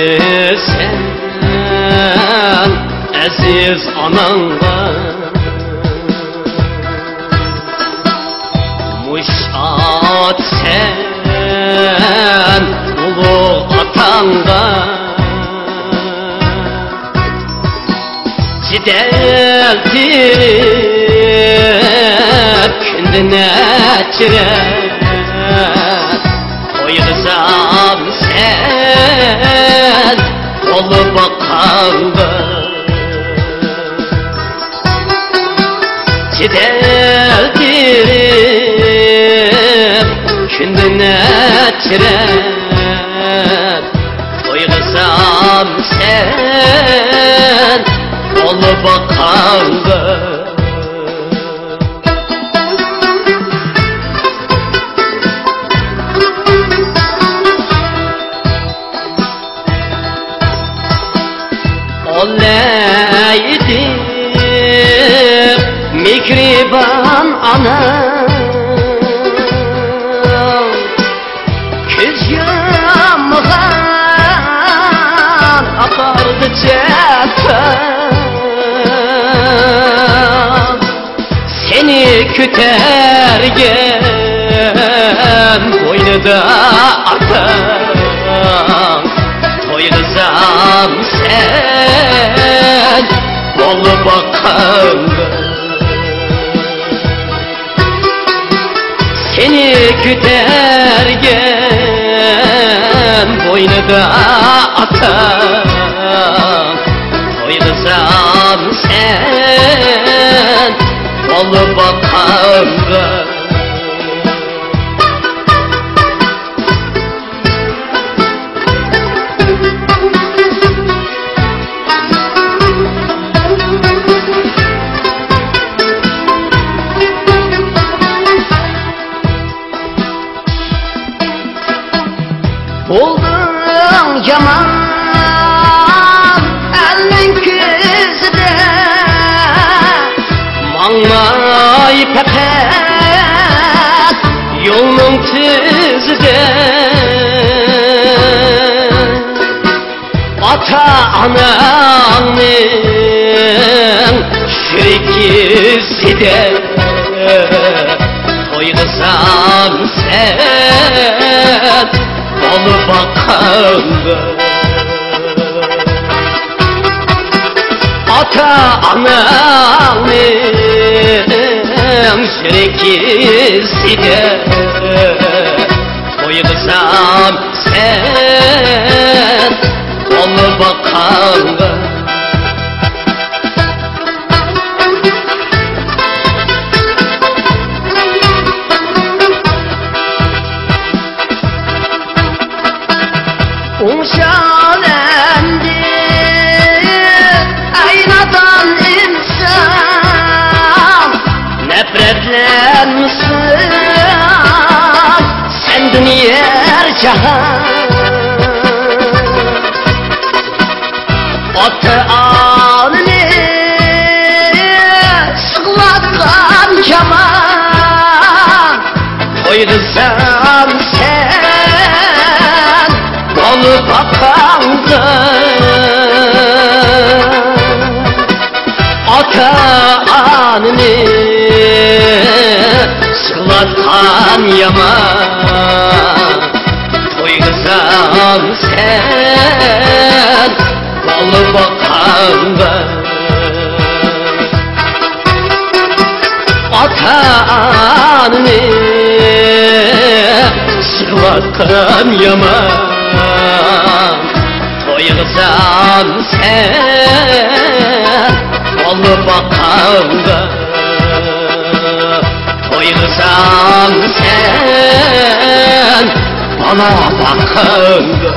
sen aziz ananla muşat sen ulu atanga cideltirip kündüne çirep koyğızam sen olu bakanga cideltirip kündüne çirep koyğızam sen olu bakanga olaydı mikriban ana köz yağmağan akardı cepten seni kütergen boynunda atan toyğızam sen olu bakanga seni kütergen boynunda atan toyğızam sen olu bakanga oldun yaman elin kızıda mangmay pepet yolun tızıda ata ananın şirkiside toyğızam sen olu bakanga ata ananın şirkiside toyğızam sen olu bakanga Uşalendi aynadan insan nefretlensin sen dünya cahan atı alını sıklatkan keman koyğızam sen olu bakanga ata anını sıklatkan yaman toyğızam sen olu bakanga ata anını sıklatkan yaman toyğızam sen olu bakanga toyğızam sen bana bakanga